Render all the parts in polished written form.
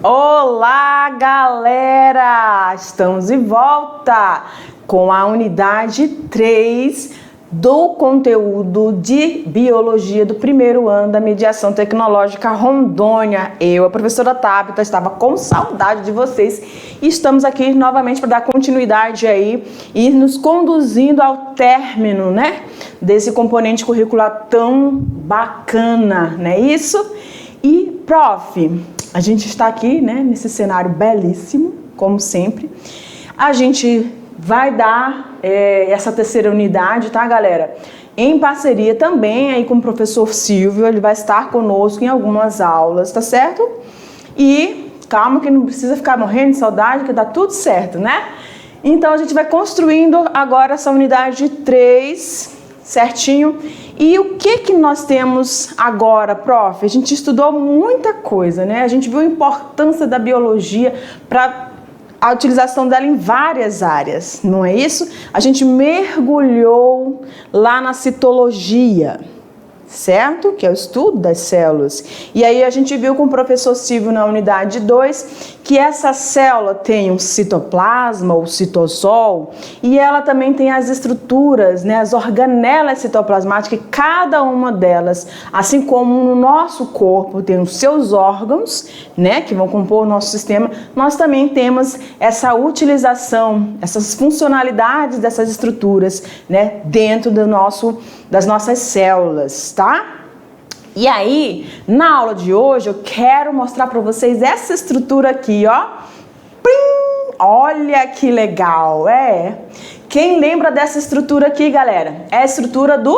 Olá, galera! Estamos de volta com a unidade 3 do conteúdo de Biologia do primeiro ano da Mediação Tecnológica Rondônia. Eu, a professora Tabita, estava com saudade de vocês e estamos aqui novamente para dar continuidade aí e nos conduzindo ao término, né, desse componente curricular tão bacana, não é isso? E, prof, a gente está aqui, né, nesse cenário belíssimo, como sempre. A gente vai dar essa terceira unidade, tá, galera? Em parceria também aí com o professor Silvio, ele vai estar conosco em algumas aulas, tá certo? E calma que não precisa ficar morrendo de saudade, que dá tudo certo, né? Então a gente vai construindo agora essa unidade 3, certinho? E o que nós temos agora, prof? A gente estudou muita coisa, né? A gente viu a importância da biologia para a utilização dela em várias áreas, não é isso? A gente mergulhou lá na citologia, certo? Que é o estudo das células. E aí a gente viu com o professor Silvio na unidade 2 que essa célula tem um citoplasma, ou citosol, e ela também tem as estruturas, né, as organelas citoplasmáticas, e cada uma delas, assim como no nosso corpo tem os seus órgãos, né, que vão compor o nosso sistema, nós também temos essa utilização, essas funcionalidades dessas estruturas, né, dentro das nossas células, tá? E aí, na aula de hoje, eu quero mostrar para vocês essa estrutura aqui, ó. Plim! Olha que legal, Quem lembra dessa estrutura aqui, galera? É a estrutura do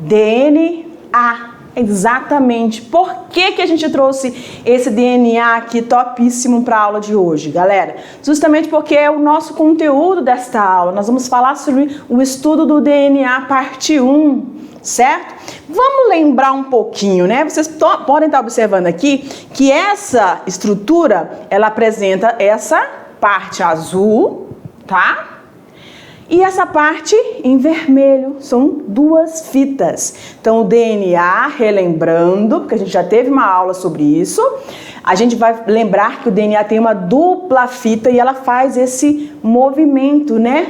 DNA. Exatamente. Por que a gente trouxe esse DNA aqui topíssimo para a aula de hoje, galera? Justamente porque é o nosso conteúdo desta aula. Nós vamos falar sobre o estudo do DNA parte 1, certo? Vamos lembrar um pouquinho, né? Vocês podem estar observando aqui que essa estrutura, ela apresenta essa parte azul, tá? E essa parte em vermelho, são duas fitas. Então, o DNA, relembrando, porque a gente já teve uma aula sobre isso, a gente vai lembrar que o DNA tem uma dupla fita e ela faz esse movimento, né?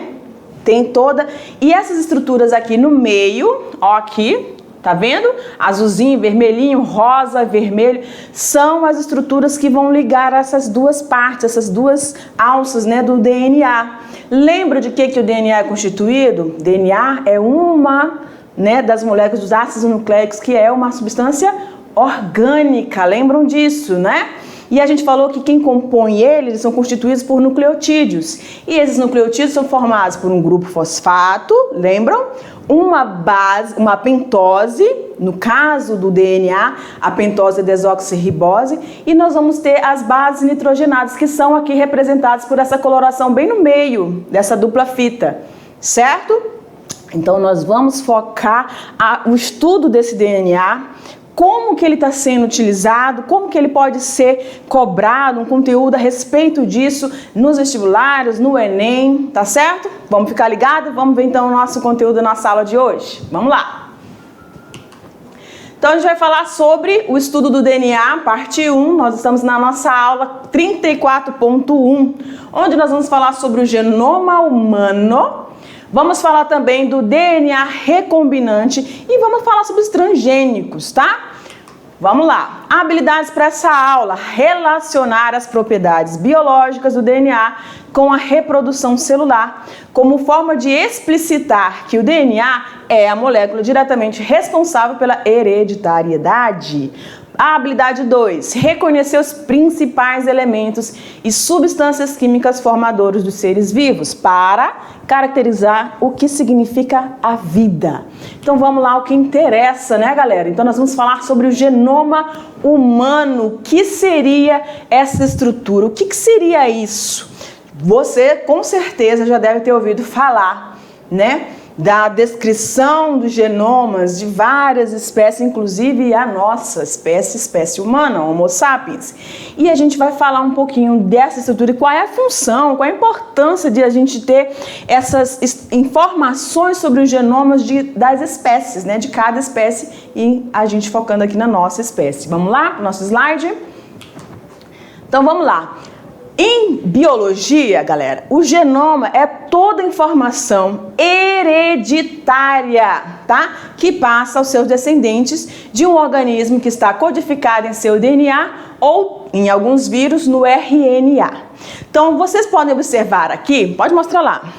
Tem toda... E essas estruturas aqui no meio, ó aqui, tá vendo? Azulzinho, vermelhinho, rosa, vermelho, são as estruturas que vão ligar essas duas partes, essas duas alças, né, do DNA. Lembra de que o DNA é constituído? DNA é uma, né, das moléculas dos ácidos nucleicos, que é uma substância orgânica, lembram disso, né? E a gente falou que quem compõe eles são constituídos por nucleotídeos. E esses nucleotídeos são formados por um grupo fosfato, lembram? Uma base, uma pentose, no caso do DNA, a pentose é desoxirribose, e nós vamos ter as bases nitrogenadas, que são aqui representadas por essa coloração bem no meio dessa dupla fita, certo? Então nós vamos focar o estudo desse DNA, como que ele está sendo utilizado, como que ele pode ser cobrado, um conteúdo a respeito disso nos vestibulares, no Enem, tá certo? Vamos ficar ligados? Vamos ver então o nosso conteúdo na sala de hoje? Vamos lá! Então a gente vai falar sobre o estudo do DNA, parte 1, nós estamos na nossa aula 34.1, onde nós vamos falar sobre o genoma humano. Vamos falar também do DNA recombinante e vamos falar sobre os transgênicos, tá? Vamos lá. Habilidades para essa aula: relacionar as propriedades biológicas do DNA com a reprodução celular, como forma de explicitar que o DNA é a molécula diretamente responsável pela hereditariedade. A habilidade 2, reconhecer os principais elementos e substâncias químicas formadoras dos seres vivos para caracterizar o que significa a vida. Então vamos lá, o que interessa, né, galera? Então nós vamos falar sobre o genoma humano. O que seria essa estrutura? O que seria isso? Você com certeza já deve ter ouvido falar, né, da descrição dos genomas de várias espécies, inclusive a nossa espécie humana, Homo sapiens. E a gente vai falar um pouquinho dessa estrutura e qual é a função, qual é a importância de a gente ter essas informações sobre os genomas das espécies, né, de cada espécie, e a gente focando aqui na nossa espécie. Vamos lá, nosso slide? Então vamos lá. Em biologia, galera, o genoma é toda a informação hereditária, tá? Que passa aos seus descendentes de um organismo que está codificado em seu DNA ou, em alguns vírus, no RNA. Então, vocês podem observar aqui, pode mostrar lá.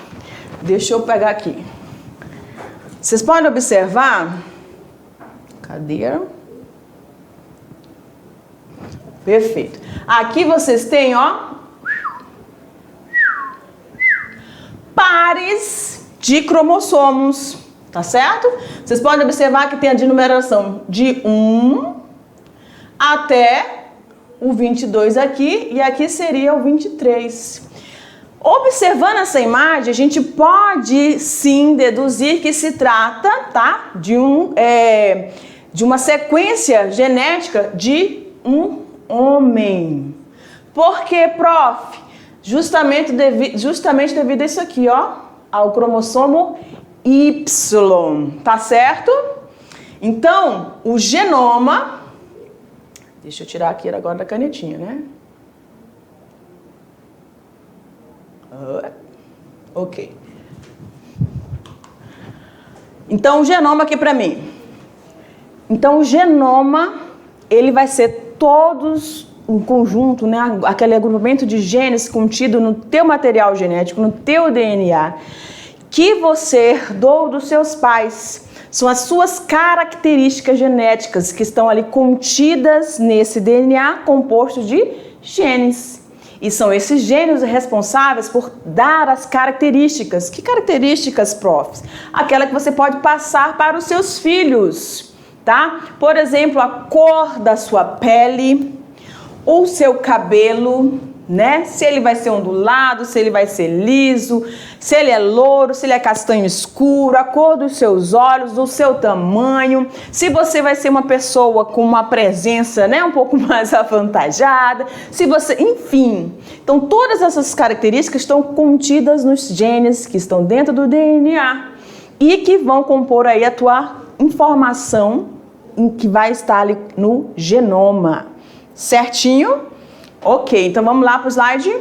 Deixa eu pegar aqui. Vocês podem observar. Cadê? Perfeito. Aqui vocês têm, ó, pares de cromossomos, tá certo? Vocês podem observar que tem a de numeração de 1 até o 22 aqui, e aqui seria o 23. Observando essa imagem, a gente pode sim deduzir que se trata, tá, de uma sequência genética de um homem. Por quê, prof? Justamente devido a isso aqui, ó, ao cromossomo Y, tá certo? Então, o genoma, deixa eu tirar aqui agora da canetinha, né? Ok. Então, o genoma aqui para mim. Então, o genoma, ele vai ser todos um conjunto, né, aquele agrupamento de genes contido no teu material genético, no teu DNA, que você herdou dos seus pais. São as suas características genéticas que estão ali contidas nesse DNA composto de genes. E são esses genes responsáveis por dar as características. Que características, profs? Aquela que você pode passar para os seus filhos, tá? Por exemplo, a cor da sua pele, o seu cabelo, né? Se ele vai ser ondulado, se ele vai ser liso, se ele é louro, se ele é castanho escuro, a cor dos seus olhos, do seu tamanho, se você vai ser uma pessoa com uma presença, né, um pouco mais avantajada, se você, enfim. Então, todas essas características estão contidas nos genes que estão dentro do DNA e que vão compor aí a tua informação que vai estar ali no genoma. Certinho? Ok, então vamos lá para o slide.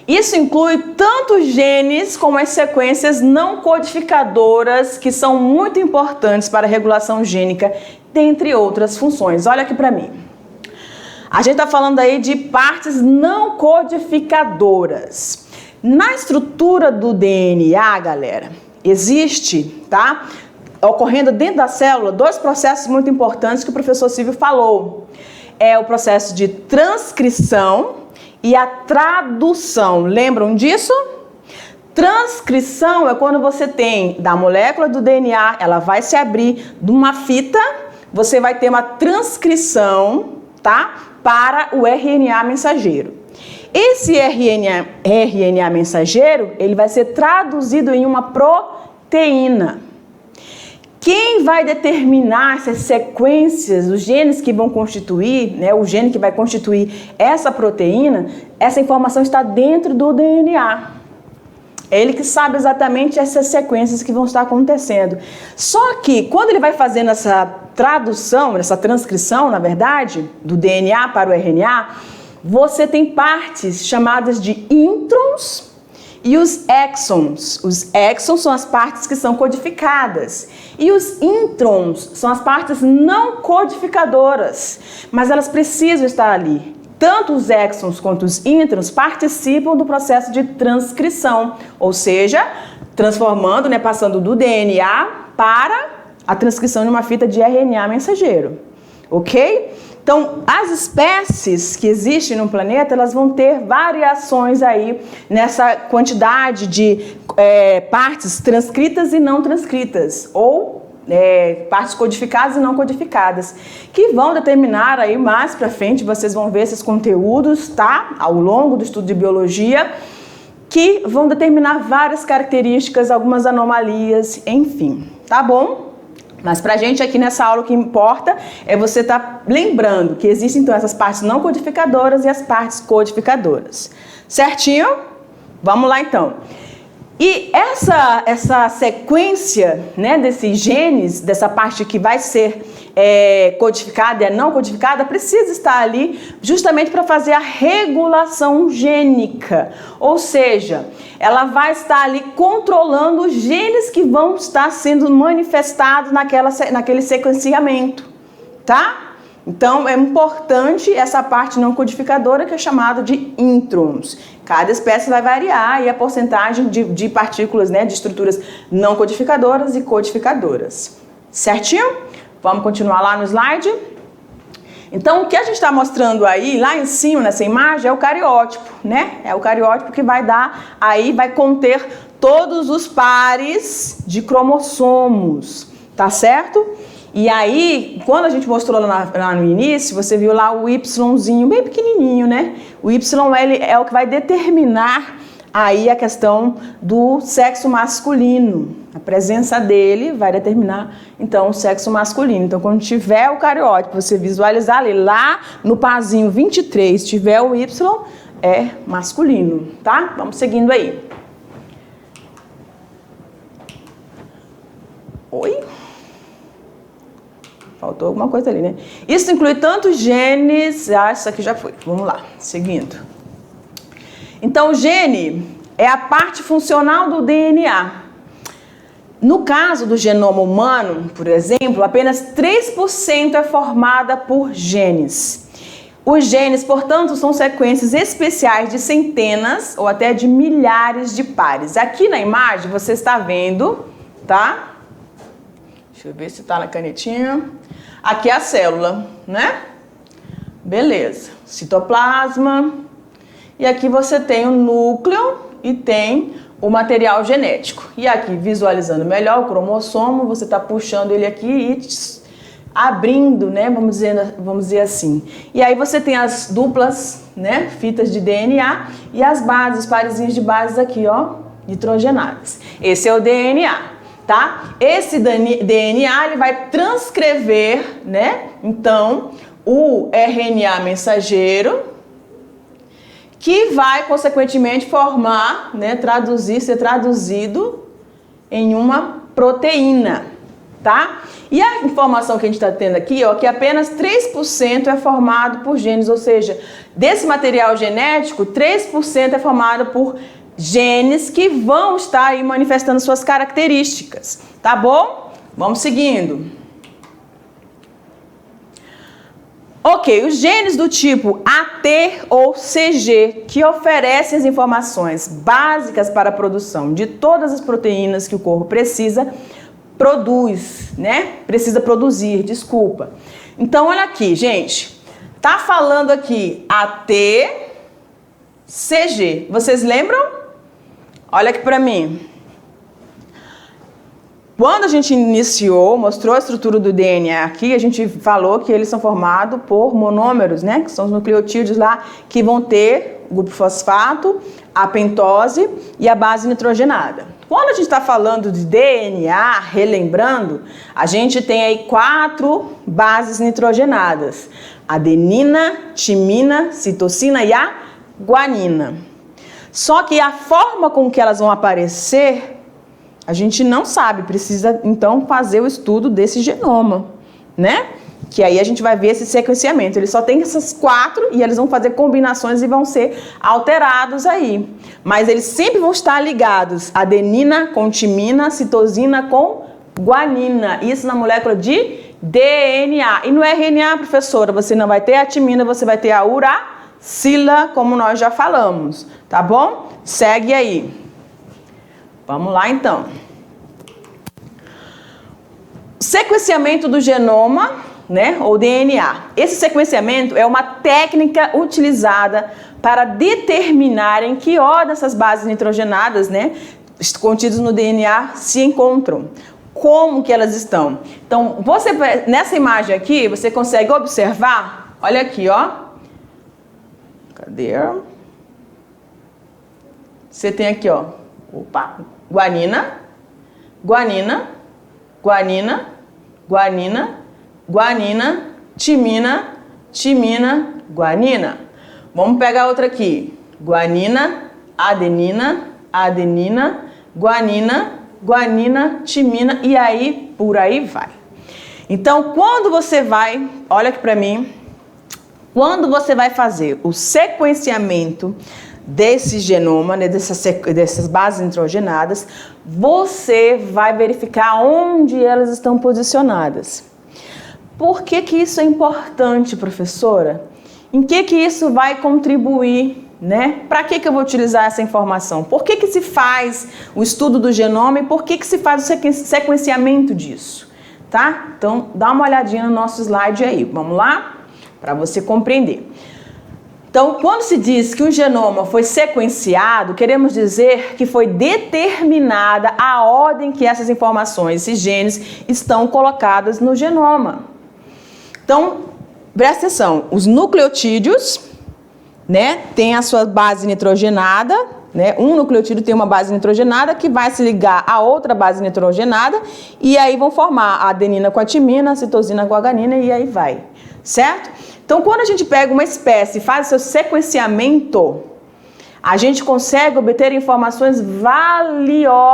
Isso inclui tanto os genes como as sequências não codificadoras, que são muito importantes para a regulação gênica, dentre outras funções. Olha aqui para mim. A gente está falando aí de partes não codificadoras. Na estrutura do DNA, galera, existe, tá? Ocorrendo dentro da célula, dois processos muito importantes que o professor Silvio falou. É o processo de transcrição e a tradução. Lembram disso? Transcrição é quando você tem da molécula do DNA, ela vai se abrir de uma fita, você vai ter uma transcrição, tá? Para o RNA mensageiro. Esse RNA mensageiro, ele vai ser traduzido em uma proteína. Quem vai determinar essas sequências, os genes que vão constituir, né, o gene que vai constituir essa proteína, essa informação está dentro do DNA. É ele que sabe exatamente essas sequências que vão estar acontecendo. Só que quando ele vai fazendo essa tradução, essa transcrição, na verdade, do DNA para o RNA, você tem partes chamadas de introns e os exons. Os exons são as partes que são codificadas. E os introns são as partes não codificadoras. Mas elas precisam estar ali. Tanto os exons quanto os introns participam do processo de transcrição. Ou seja, transformando, né, passando do DNA para a transcrição de uma fita de RNA mensageiro. Ok? Então, as espécies que existem no planeta, elas vão ter variações aí nessa quantidade de partes transcritas e não transcritas, ou partes codificadas e não codificadas, que vão determinar aí mais pra frente, vocês vão ver esses conteúdos, tá? Ao longo do estudo de biologia, que vão determinar várias características, algumas anomalias, enfim, tá bom? Mas pra gente aqui nessa aula o que importa é você estar lembrando que existem então essas partes não codificadoras e as partes codificadoras. Certinho? Vamos lá então. E essa sequência, né, desses genes, dessa parte que vai ser codificada e a não codificada, precisa estar ali justamente para fazer a regulação gênica. Ou seja, ela vai estar ali controlando os genes que vão estar sendo manifestados naquele sequenciamento, tá? Então, é importante essa parte não codificadora que é chamada de introns. Cada espécie vai variar e a porcentagem de partículas, né, de estruturas não codificadoras e codificadoras. Certinho? Vamos continuar lá no slide? Então, o que a gente está mostrando aí, lá em cima, nessa imagem, é o cariótipo, né? É o cariótipo que vai dar, aí vai conter todos os pares de cromossomos, tá certo? E aí, quando a gente mostrou lá no início, você viu lá o Yzinho bem pequenininho, né? O Y ele é o que vai determinar aí a questão do sexo masculino. A presença dele vai determinar, então, o sexo masculino. Então, quando tiver o cariótipo, você visualizar ali, lá no parzinho 23, tiver o Y, é masculino, tá? Vamos seguindo aí. Oi? Faltou alguma coisa ali, né? Isso inclui tantos genes... Ah, isso aqui já foi. Vamos lá, seguindo. Então, o gene é a parte funcional do DNA. No caso do genoma humano, por exemplo, apenas 3% é formada por genes. Os genes, portanto, são sequências especiais de centenas ou até de milhares de pares. Aqui na imagem você está vendo, tá? Deixa eu ver se está na canetinha. Aqui é a célula, né? Beleza. Citoplasma. E aqui você tem o núcleo e tem o material genético. E aqui, visualizando melhor o cromossomo, você está puxando ele aqui e abrindo, né? Vamos dizer assim. E aí você tem as duplas, né? Fitas de DNA e as bases, os parezinhos de bases aqui, ó, nitrogenadas. Esse é o DNA, tá? Esse DNA, ele vai transcrever, né? Então, o RNA mensageiro, que vai, consequentemente, formar, né, ser traduzido em uma proteína, tá? E a informação que a gente está tendo aqui, ó, que apenas 3% é formado por genes, ou seja, desse material genético, 3% é formado por genes que vão estar aí manifestando suas características, tá bom? Vamos seguindo. Ok, os genes do tipo AT ou CG, que oferecem as informações básicas para a produção de todas as proteínas que o corpo precisa, Precisa produzir, desculpa. Então, olha aqui, gente. Tá falando aqui AT, CG. Vocês lembram? Olha aqui para mim. Quando a gente mostrou a estrutura do DNA aqui, a gente falou que eles são formados por monômeros, né? Que são os nucleotídeos lá que vão ter o grupo fosfato, a pentose e a base nitrogenada. Quando a gente está falando de DNA, relembrando, a gente tem aí 4 bases nitrogenadas: adenina, timina, citosina e a guanina. Só que a forma com que elas vão aparecer, a gente não sabe, precisa então fazer o estudo desse genoma, né? Que aí a gente vai ver esse sequenciamento. Ele só tem essas 4 e eles vão fazer combinações e vão ser alterados aí. Mas eles sempre vão estar ligados: adenina com timina, citosina com guanina. Isso na molécula de DNA. E no RNA, professora, você não vai ter a timina, você vai ter a uracila, como nós já falamos, tá bom? Segue aí. Vamos lá, então. Sequenciamento do genoma, né, ou DNA. Esse sequenciamento é uma técnica utilizada para determinar em que ordem essas bases nitrogenadas, né, contidas no DNA se encontram. Como que elas estão? Então, nessa imagem aqui, você consegue observar, olha aqui, ó. Cadê? Você tem aqui, ó. Opa! Guanina, guanina, guanina, guanina, guanina, timina, timina, guanina. Vamos pegar outra aqui. Guanina, adenina, adenina, guanina, timina e aí por aí vai. Então, quando você vai, olha aqui para mim, quando você vai fazer o sequenciamento desse genoma, né, dessas bases nitrogenadas, você vai verificar onde elas estão posicionadas. Por que que isso é importante, professora? Em que isso vai contribuir, né? Para que eu vou utilizar essa informação? Por que que se faz o estudo do genoma e por que que se faz o sequenciamento disso? Tá? Então, dá uma olhadinha no nosso slide aí. Vamos lá? Para você compreender. Então, quando se diz que o genoma foi sequenciado, queremos dizer que foi determinada a ordem que essas informações, esses genes, estão colocadas no genoma. Então, presta atenção, os nucleotídeos, né, tem a sua base nitrogenada, né, um nucleotídeo tem uma base nitrogenada que vai se ligar a outra base nitrogenada e aí vão formar a adenina com a timina, a citosina com a guanina e aí vai, certo? Então, quando a gente pega uma espécie e faz o seu sequenciamento, a gente consegue obter informações valiosas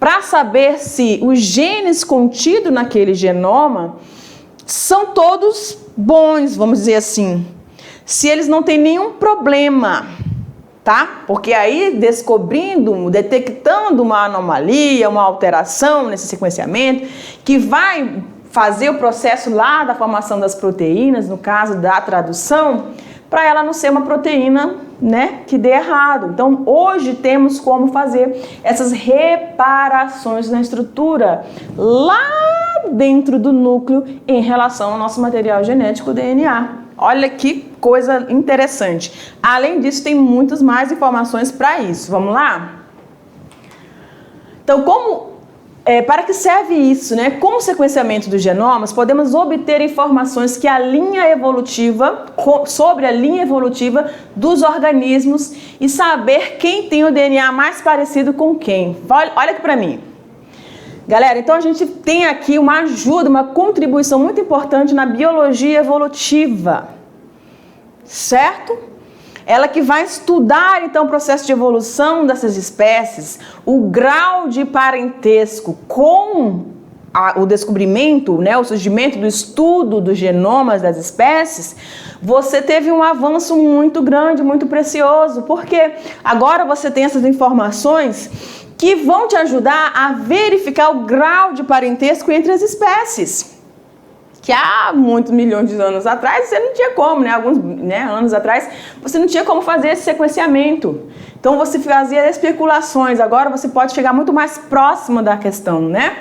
para saber se os genes contidos naquele genoma são todos bons, vamos dizer assim. Se eles não têm nenhum problema, tá? Porque aí, detectando uma anomalia, uma alteração nesse sequenciamento, que vai fazer o processo lá da formação das proteínas, no caso da tradução, para ela não ser uma proteína, né, que dê errado. Então, hoje temos como fazer essas reparações na estrutura lá dentro do núcleo em relação ao nosso material genético, DNA. Olha que coisa interessante. Além disso, tem muitas mais informações para isso. Vamos lá? Então, para que serve isso, né? Com o sequenciamento dos genomas, podemos obter informações que sobre a linha evolutiva dos organismos e saber quem tem o DNA mais parecido com quem. Olha aqui para mim. Galera, então a gente tem aqui uma ajuda, uma contribuição muito importante na biologia evolutiva, certo? Ela que vai estudar, então, o processo de evolução dessas espécies, o grau de parentesco com o descobrimento, né, o surgimento do estudo dos genomas das espécies, você teve um avanço muito grande, muito precioso, porque agora você tem essas informações que vão te ajudar a verificar o grau de parentesco entre as espécies. Que há muitos milhões de anos atrás você não tinha como, né? Alguns anos atrás você não tinha como fazer esse sequenciamento. Então você fazia especulações, agora você pode chegar muito mais próximo da questão, né?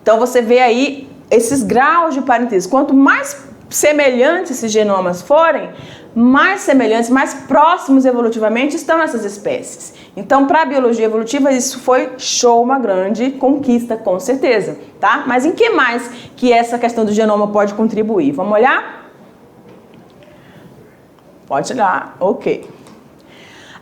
Então você vê aí esses graus de parentesco. Quanto mais semelhantes esses genomas forem, mais semelhantes, mais próximos evolutivamente estão essas espécies. Então, para a biologia evolutiva, isso foi uma grande conquista, com certeza, tá? Mas em que mais que essa questão do genoma pode contribuir? Vamos olhar? Pode olhar, ok.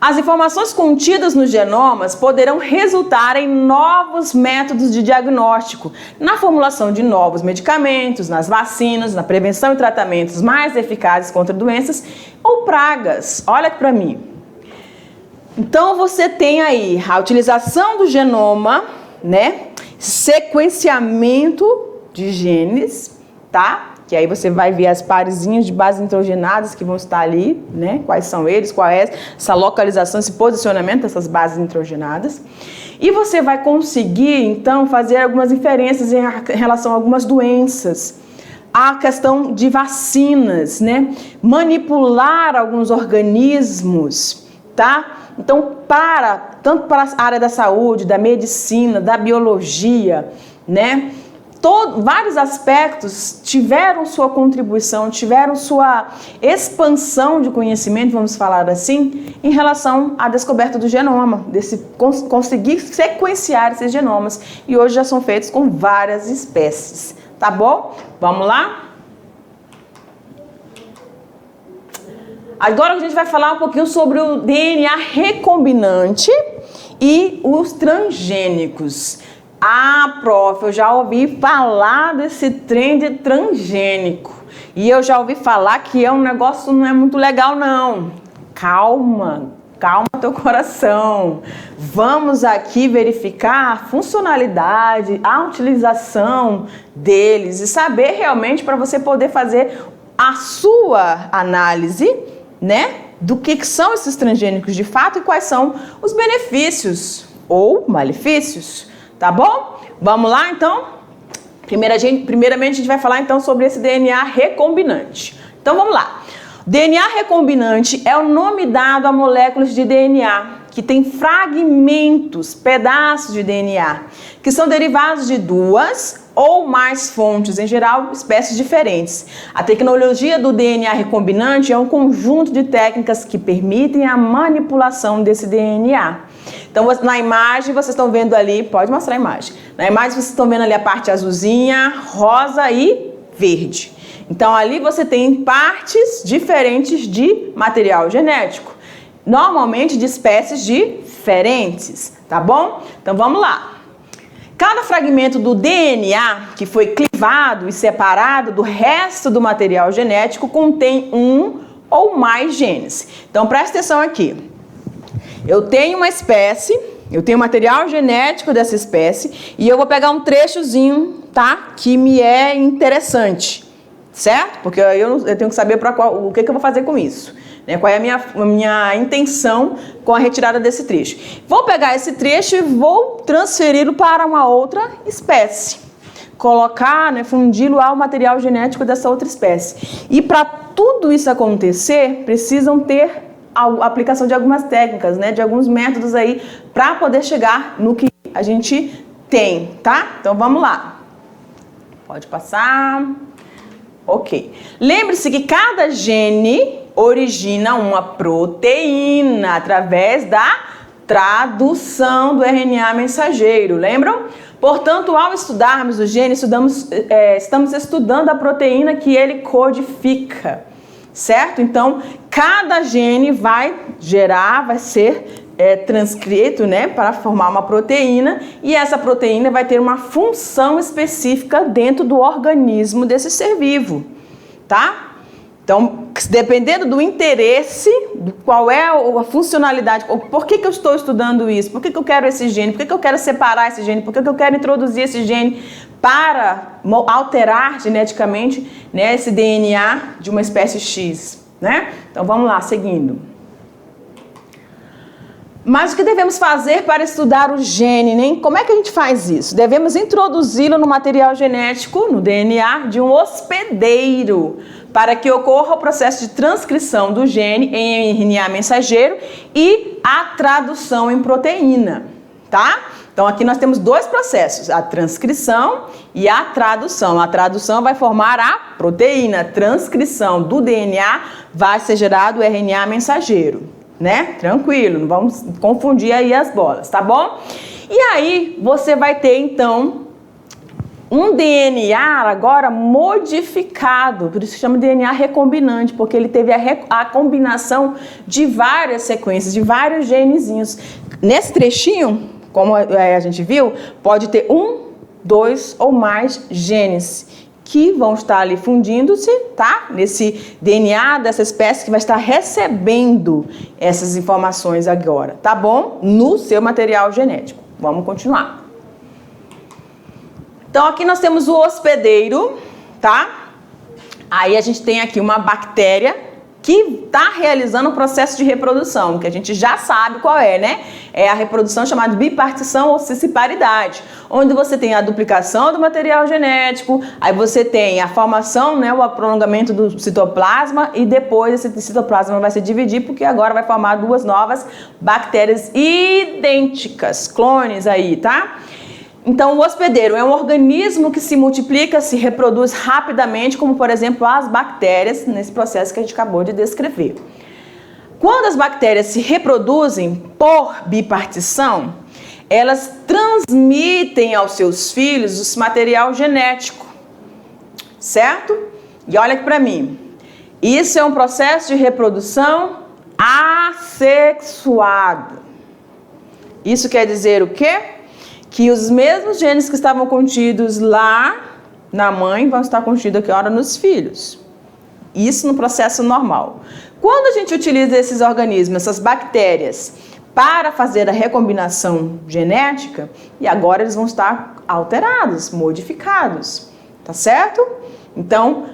As informações contidas nos genomas poderão resultar em novos métodos de diagnóstico, na formulação de novos medicamentos, nas vacinas, na prevenção e tratamentos mais eficazes contra doenças ou pragas. Olha aqui para mim. Então você tem aí a utilização do genoma, né? Sequenciamento de genes, tá? Que aí você vai ver as parezinhas de bases nitrogenadas que vão estar ali, né? Quais são eles, qual é essa localização, esse posicionamento dessas bases nitrogenadas. E você vai conseguir, então, fazer algumas inferências em relação a algumas doenças. A questão de vacinas, né? Manipular alguns organismos, tá? Então, tanto para a área da saúde, da medicina, da biologia, né? Vários aspectos tiveram sua contribuição, tiveram sua expansão de conhecimento, vamos falar assim, em relação à descoberta do genoma, conseguir sequenciar esses genomas. E hoje já são feitos com várias espécies, tá bom? Vamos lá? Agora a gente vai falar um pouquinho sobre o DNA recombinante e os transgênicos. Ah, prof, eu já ouvi falar desse trem de transgênico. E eu já ouvi falar que é um negócio não é muito legal, não. Calma, calma teu coração. Vamos aqui verificar a funcionalidade, a utilização deles e saber realmente para você poder fazer a sua análise, né, do que são esses transgênicos de fato e quais são os benefícios ou malefícios, tá bom? Vamos lá então? Primeiramente a gente vai falar então sobre esse DNA recombinante. Então vamos lá. DNA recombinante é o nome dado a moléculas de DNA que têm fragmentos, pedaços de DNA, que são derivados de duas ou mais fontes, em geral, espécies diferentes. A tecnologia do DNA recombinante é um conjunto de técnicas que permitem a manipulação desse DNA. Então, na imagem, vocês estão vendo ali, pode mostrar a imagem. Na imagem, vocês estão vendo ali a parte azulzinha, rosa e verde. Então, ali você tem partes diferentes de material genético, normalmente de espécies diferentes, tá bom? Então, vamos lá. Cada fragmento do DNA que foi clivado e separado do resto do material genético contém um ou mais genes. Então, presta atenção aqui. Eu tenho uma espécie, eu tenho material genético dessa espécie e eu vou pegar um trechozinho, tá? Que me é interessante, certo? Porque eu tenho que saber o que eu vou fazer com isso, né? Qual é a minha intenção com a retirada desse trecho. Vou pegar esse trecho e vou transferi-lo para uma outra espécie. Colocar, né, fundi-lo ao material genético dessa outra espécie. E para tudo isso acontecer, precisam ter a aplicação de algumas técnicas, né, de alguns métodos aí para poder chegar no que a gente tem, tá? Então vamos lá. Pode passar. Ok. Lembre-se que cada gene origina uma proteína através da tradução do RNA mensageiro, lembram? Portanto, ao estudarmos o gene, estamos estudando a proteína que ele codifica, certo? Então, cada gene vai ser transcrito, né, para formar uma proteína, e essa proteína vai ter uma função específica dentro do organismo desse ser vivo, tá? Então, dependendo do interesse, qual é a funcionalidade, por que eu estou estudando isso, por que eu quero esse gene, por que eu quero separar esse gene, por que eu quero introduzir esse gene para alterar geneticamente, né, esse DNA de uma espécie X, né? Então, vamos lá, seguindo. Mas o que devemos fazer para estudar o gene, né? Como é que a gente faz isso? Devemos introduzi-lo no material genético, no DNA, de um hospedeiro, para que ocorra o processo de transcrição do gene em RNA mensageiro e a tradução em proteína, tá? Então aqui nós temos dois processos, a transcrição e a tradução. A tradução vai formar a proteína, a transcrição do DNA vai ser gerado o RNA mensageiro, né? Tranquilo, não vamos confundir aí as bolas, tá bom? E aí você vai ter então um DNA agora modificado, por isso que chama DNA recombinante, porque ele teve a combinação de várias sequências, de vários genezinhos. Nesse trechinho, como a gente viu, pode ter 1, 2 ou mais genes que vão estar ali fundindo-se, tá? Nesse DNA dessa espécie que vai estar recebendo essas informações agora, tá bom? No seu material genético. Vamos continuar. Então, aqui nós temos o hospedeiro, tá? Aí a gente tem aqui uma bactéria que está realizando um processo de reprodução, que a gente já sabe qual é, né? É a reprodução chamada de bipartição ou cisparidade, onde você tem a duplicação do material genético, aí você tem a formação, né, o prolongamento do citoplasma e depois esse citoplasma vai se dividir porque agora vai formar duas novas bactérias idênticas, clones aí, tá? Então, o hospedeiro é um organismo que se multiplica, se reproduz rapidamente, como, por exemplo, as bactérias, nesse processo que a gente acabou de descrever. Quando as bactérias se reproduzem por bipartição, elas transmitem aos seus filhos esse material genético, certo? E olha aqui para mim. Isso é um processo de reprodução assexuado. Isso quer dizer o quê? Que os mesmos genes que estavam contidos lá na mãe vão estar contidos aqui agora nos filhos. Isso no processo normal. Quando a gente utiliza esses organismos, essas bactérias, para fazer a recombinação genética, e agora eles vão estar alterados, modificados, tá certo? Então,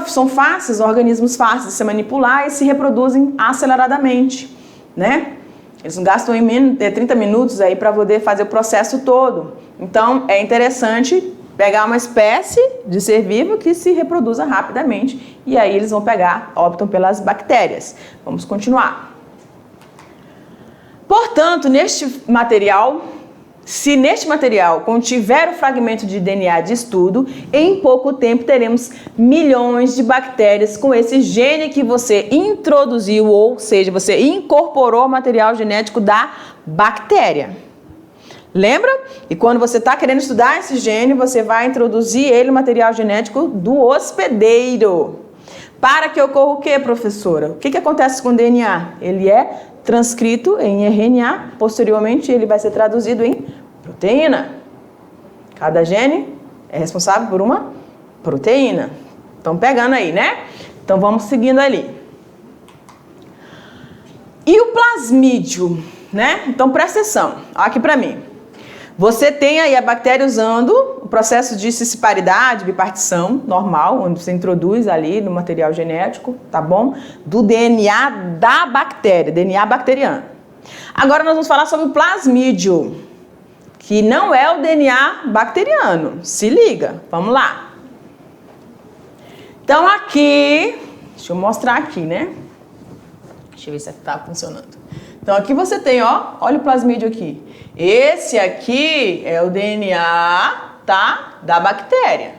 são fáceis, organismos fáceis de se manipular e se reproduzem aceleradamente, né? Eles não gastam em menos de 30 minutos aí para poder fazer o processo todo. Então, é interessante pegar uma espécie de ser vivo que se reproduza rapidamente e aí eles vão optam pelas bactérias. Vamos continuar. Portanto, se neste material contiver o fragmento de DNA de estudo, em pouco tempo teremos milhões de bactérias com esse gene que você introduziu, ou seja, você incorporou ao material genético da bactéria. Lembra? E quando você está querendo estudar esse gene, você vai introduzir ele no material genético do hospedeiro. Para que ocorra o que, professora? O que acontece com o DNA? Ele é transcrito em RNA, posteriormente ele vai ser traduzido em proteína. Cada gene é responsável por uma proteína. Estão pegando aí, né? Então vamos seguindo ali. E o plasmídio, né? Então presta atenção, olha aqui para mim. Você tem aí a bactéria usando o processo de cisparidade, bipartição normal, onde você introduz ali no material genético, tá bom? Do DNA da bactéria, DNA bacteriano. Agora nós vamos falar sobre o plasmídio, que não é o DNA bacteriano. Se liga, vamos lá. Então aqui, deixa eu mostrar aqui, né? Deixa eu ver se está funcionando. Então aqui você tem, olha o plasmídio aqui. Esse aqui é o DNA, tá? Da bactéria.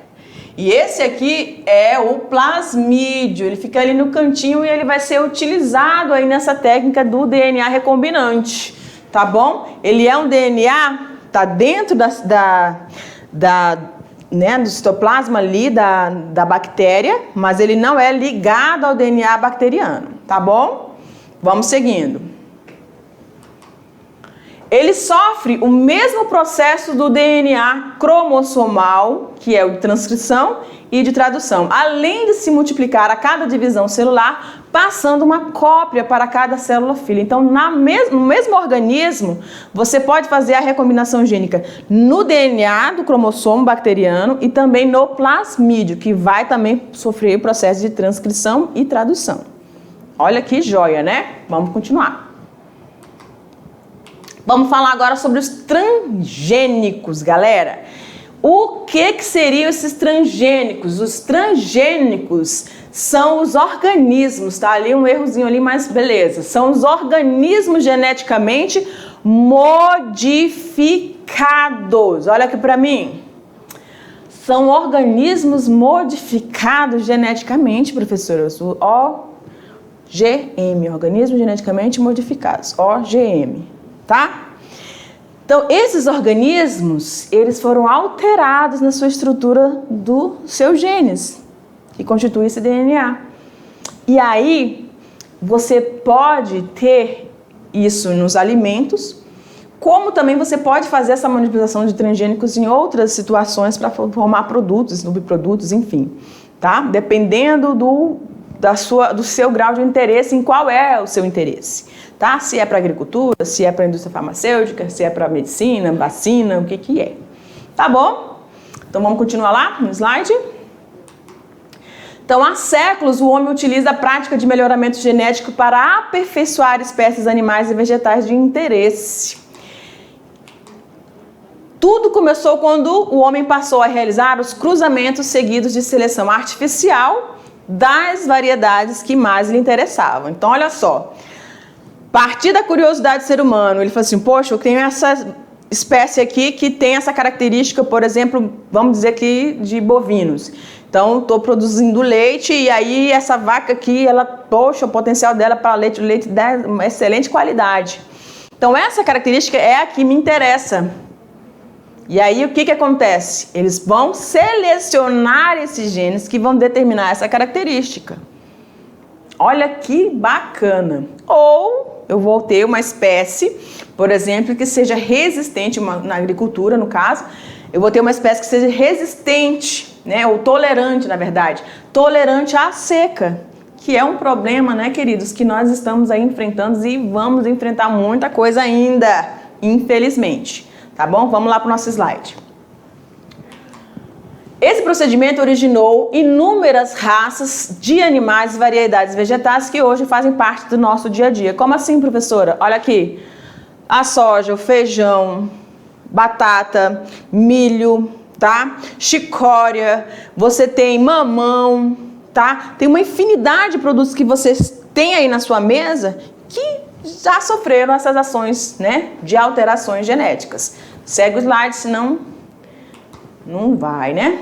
E esse aqui é o plasmídio. Ele fica ali no cantinho e ele vai ser utilizado aí nessa técnica do DNA recombinante, tá bom? Ele é um DNA, tá dentro do citoplasma ali da bactéria, mas ele não é ligado ao DNA bacteriano, tá bom? Vamos seguindo. Ele sofre o mesmo processo do DNA cromossomal, que é o de transcrição e de tradução, além de se multiplicar a cada divisão celular, passando uma cópia para cada célula filha. Então, no mesmo organismo, você pode fazer a recombinação gênica no DNA do cromossomo bacteriano e também no plasmídio, que vai também sofrer o processo de transcrição e tradução. Olha que joia, né? Vamos continuar. Vamos falar agora sobre os transgênicos, galera. O que seriam esses transgênicos? Os transgênicos são os organismos, tá? Ali um errozinho ali, mas beleza. São os organismos geneticamente modificados. Olha aqui para mim. São organismos modificados geneticamente, professores. OGM, organismos geneticamente modificados. OGM. Tá? Então, esses organismos, eles foram alterados na sua estrutura dos seus genes, que constitui esse DNA. E aí, você pode ter isso nos alimentos, como também você pode fazer essa manipulação de transgênicos em outras situações para formar produtos, subprodutos, enfim, tá? Dependendo do seu grau de interesse, em qual é o seu interesse. Tá? Se é para agricultura, se é para indústria farmacêutica, se é para medicina, vacina, o que é. Tá bom? Então vamos continuar lá no slide. Então, há séculos o homem utiliza a prática de melhoramento genético para aperfeiçoar espécies animais e vegetais de interesse. Tudo começou quando o homem passou a realizar os cruzamentos seguidos de seleção artificial das variedades que mais lhe interessavam. Então, olha só. A partir da curiosidade do ser humano, ele falou assim, poxa, eu tenho essa espécie aqui que tem essa característica, por exemplo, vamos dizer aqui, de bovinos. Então, estou produzindo leite e aí essa vaca aqui, poxa, o potencial dela para leite dá uma excelente qualidade. Então, essa característica é a que me interessa. E aí, o que acontece? Eles vão selecionar esses genes que vão determinar essa característica. Olha que bacana. Ou eu vou ter uma espécie, por exemplo, que seja resistente, na agricultura no caso, eu vou ter uma espécie que seja resistente, né? Ou tolerante, na verdade, tolerante à seca, que é um problema, né, queridos, que nós estamos aí enfrentando e vamos enfrentar muita coisa ainda, infelizmente, tá bom? Vamos lá para o nosso slide. Esse procedimento originou inúmeras raças de animais e variedades vegetais que hoje fazem parte do nosso dia a dia. Como assim, professora? Olha aqui, a soja, o feijão, batata, milho, tá? Chicória, você tem mamão, tá? Tem uma infinidade de produtos que vocês têm aí na sua mesa que já sofreram essas ações, né, de alterações genéticas. Segue o slide, senão não vai, né?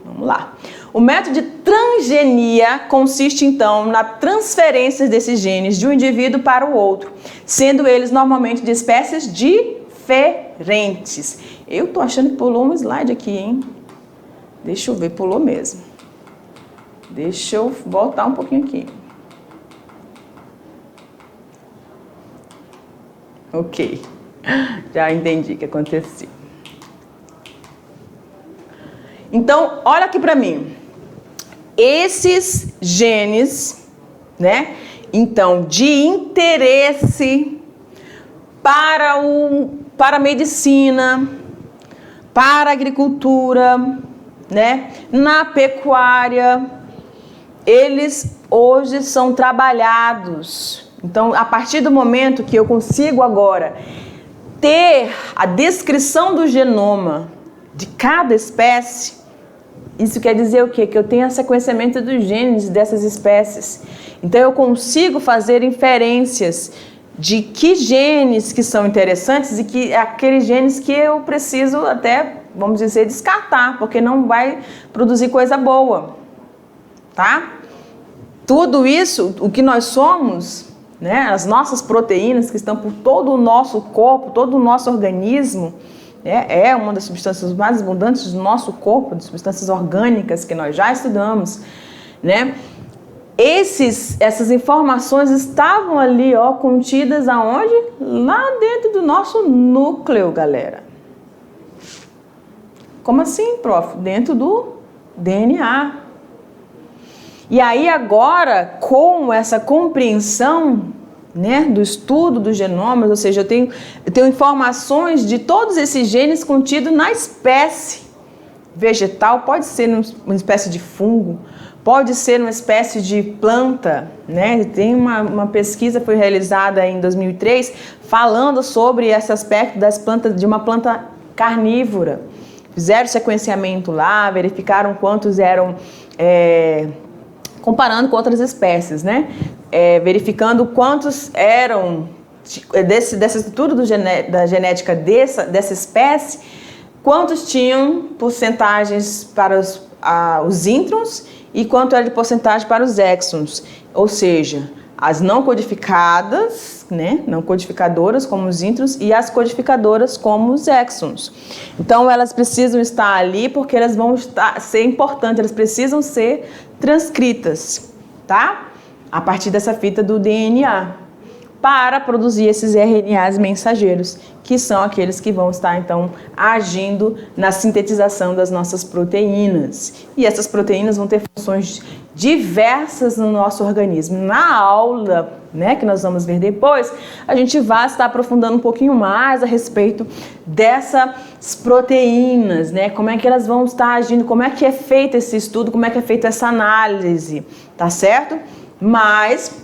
Vamos lá. O método de transgenia consiste, então, na transferência desses genes de um indivíduo para o outro, sendo eles normalmente de espécies diferentes. Eu tô achando que pulou um slide aqui, hein? Deixa eu ver, pulou mesmo. Deixa eu voltar um pouquinho aqui. Ok, já entendi o que aconteceu. Então, olha aqui para mim. Esses genes, né? Então, de interesse para a medicina, para a agricultura, né? Na pecuária, eles hoje são trabalhados. Então, a partir do momento que eu consigo agora ter a descrição do genoma de cada espécie, isso quer dizer o quê? Que eu tenho o sequenciamento dos genes dessas espécies. Então, eu consigo fazer inferências de que genes que são interessantes e que aqueles genes que eu preciso até, vamos dizer, descartar, porque não vai produzir coisa boa, tá? Tudo isso, o que nós somos, né, as nossas proteínas que estão por todo o nosso corpo, todo o nosso organismo, é uma das substâncias mais abundantes do nosso corpo, de substâncias orgânicas que nós já estudamos, né? Essas informações estavam ali, ó, contidas aonde? Lá dentro do nosso núcleo, galera. Como assim, prof? Dentro do DNA. E aí agora, com essa compreensão, né, do estudo dos genomas, ou seja, eu tenho informações de todos esses genes contidos na espécie vegetal, pode ser uma espécie de fungo, pode ser uma espécie de planta, né? Tem uma pesquisa que foi realizada em 2003 falando sobre esse aspecto das plantas, de uma planta carnívora. Fizeram sequenciamento lá, verificaram quantos eram, comparando com outras espécies, né? Verificando quantos eram dessa estrutura da genética dessa espécie, quantos tinham porcentagens para os introns e quanto era de porcentagem para os exons, ou seja, as não codificadas, né, não codificadoras como os introns e as codificadoras como os exons. Então elas precisam estar ali porque elas vão ser importantes, elas precisam ser transcritas, tá? A partir dessa fita do DNA, para produzir esses RNAs mensageiros, que são aqueles que vão estar, então, agindo na sintetização das nossas proteínas. E essas proteínas vão ter funções diversas no nosso organismo. Na aula, né, que nós vamos ver depois, a gente vai estar aprofundando um pouquinho mais a respeito dessas proteínas, né, como é que elas vão estar agindo, como é que é feito esse estudo, como é que é feita essa análise, tá certo? Mas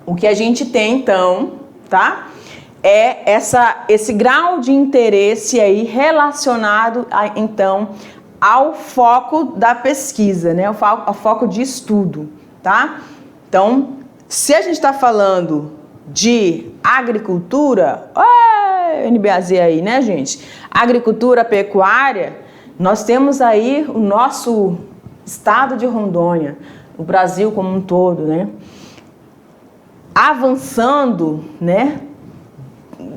o que a gente tem, então, tá? É esse grau de interesse aí relacionado, então, ao foco da pesquisa, né? Ao foco de estudo, tá? Então, se a gente está falando de agricultura, NBAZ aí, né, gente? Agricultura, pecuária, nós temos aí o nosso estado de Rondônia, o Brasil como um todo, né? Avançando, né?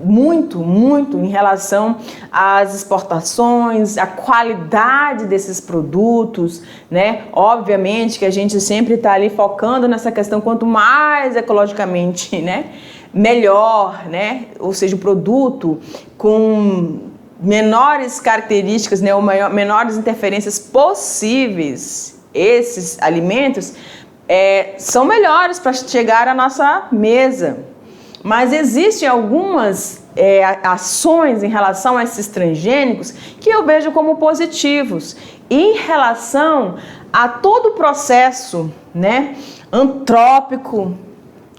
Muito em relação às exportações, à qualidade desses produtos, né? Obviamente que a gente sempre está ali focando nessa questão, quanto mais ecologicamente, né, melhor, né? Ou seja, o produto com menores características, né, ou menores interferências possíveis, esses alimentos são melhores para chegar à nossa mesa. Mas existem algumas ações em relação a esses transgênicos que eu vejo como positivos em relação a todo o processo, né, antrópico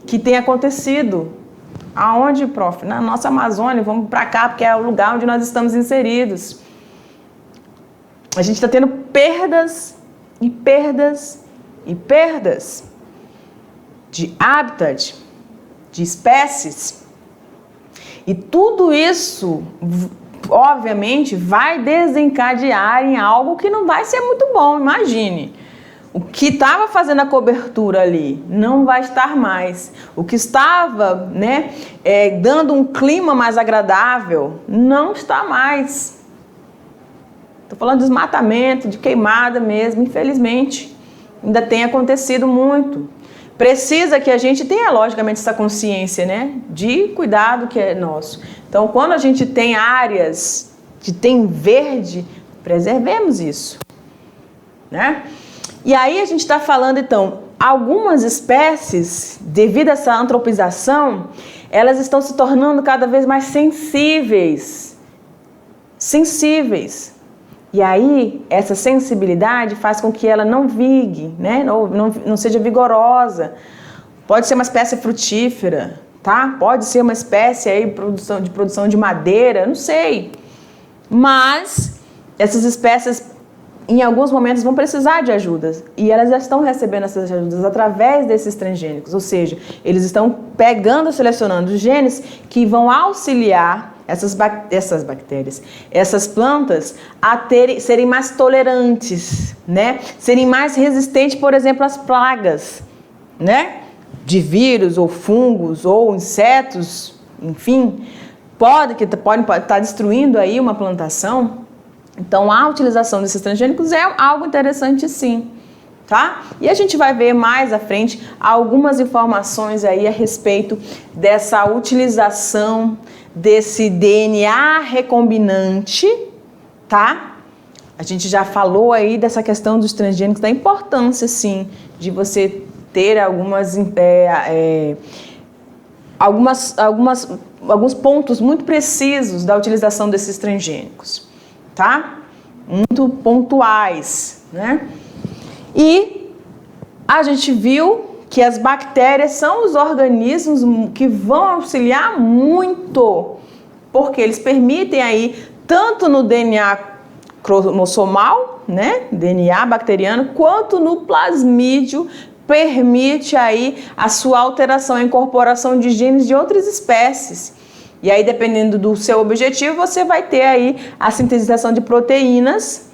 que tem acontecido. Aonde, prof? Na nossa Amazônia, vamos para cá porque é o lugar onde nós estamos inseridos. A gente está tendo perdas e perdas e perdas de habitat, de espécies. E tudo isso, obviamente, vai desencadear em algo que não vai ser muito bom, imagine. O que estava fazendo a cobertura ali não vai estar mais. O que estava, né, dando um clima mais agradável não está mais. Estou falando de desmatamento, de queimada mesmo, infelizmente. Ainda tem acontecido muito. Precisa que a gente tenha, logicamente, essa consciência, né, de cuidado que é nosso. Então, quando a gente tem áreas que tem verde, preservemos isso, né? E aí a gente está falando, então, algumas espécies, devido a essa antropização, elas estão se tornando cada vez mais sensíveis. E aí, essa sensibilidade faz com que ela não vigue, né? Não seja vigorosa. Pode ser uma espécie frutífera, tá? Pode ser uma espécie aí de produção de madeira, não sei. Mas essas espécies, em alguns momentos, vão precisar de ajudas. E elas já estão recebendo essas ajudas através desses transgênicos. Ou seja, eles estão pegando, selecionando genes que vão auxiliar essas bactérias, essas plantas a serem mais tolerantes, né? Serem mais resistentes, por exemplo, às pragas, né? De vírus ou fungos ou insetos, enfim, podem estar destruindo aí uma plantação. Então, a utilização desses transgênicos é algo interessante, sim, tá? E a gente vai ver mais à frente algumas informações aí a respeito dessa utilização desse DNA recombinante, tá? A gente já falou aí dessa questão dos transgênicos, da importância, sim, de você ter alguns pontos muito precisos da utilização desses transgênicos, tá? Muito pontuais, né? E a gente viu que as bactérias são os organismos que vão auxiliar muito, porque eles permitem aí, tanto no DNA cromossomal, né, DNA bacteriano, quanto no plasmídio, permite aí a sua alteração, a incorporação de genes de outras espécies. E aí, dependendo do seu objetivo, você vai ter aí a sintetização de proteínas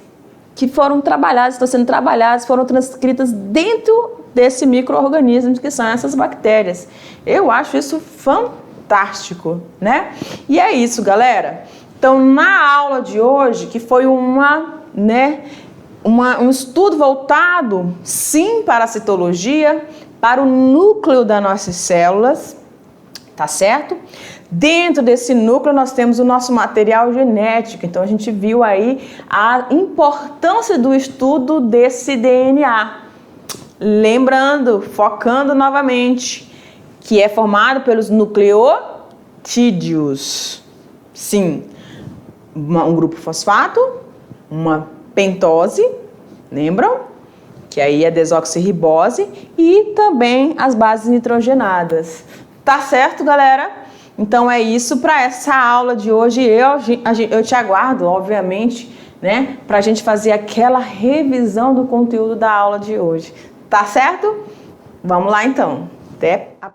que foram trabalhadas, estão sendo trabalhadas, foram transcritas dentro desse micro-organismo que são essas bactérias. Eu acho isso fantástico, né? E é isso, galera. Então, na aula de hoje, que foi um estudo voltado, sim, para a citologia, para o núcleo das nossas células, tá certo? Dentro desse núcleo nós temos o nosso material genético, então a gente viu aí a importância do estudo desse DNA. Lembrando, focando novamente, que é formado pelos nucleotídeos. Sim, um grupo fosfato, uma pentose, lembram? Que aí é desoxirribose, e também as bases nitrogenadas. Tá certo, galera? Então é isso para essa aula de hoje. Eu te aguardo, obviamente, né, para a gente fazer aquela revisão do conteúdo da aula de hoje. Tá certo? Vamos lá então. Até a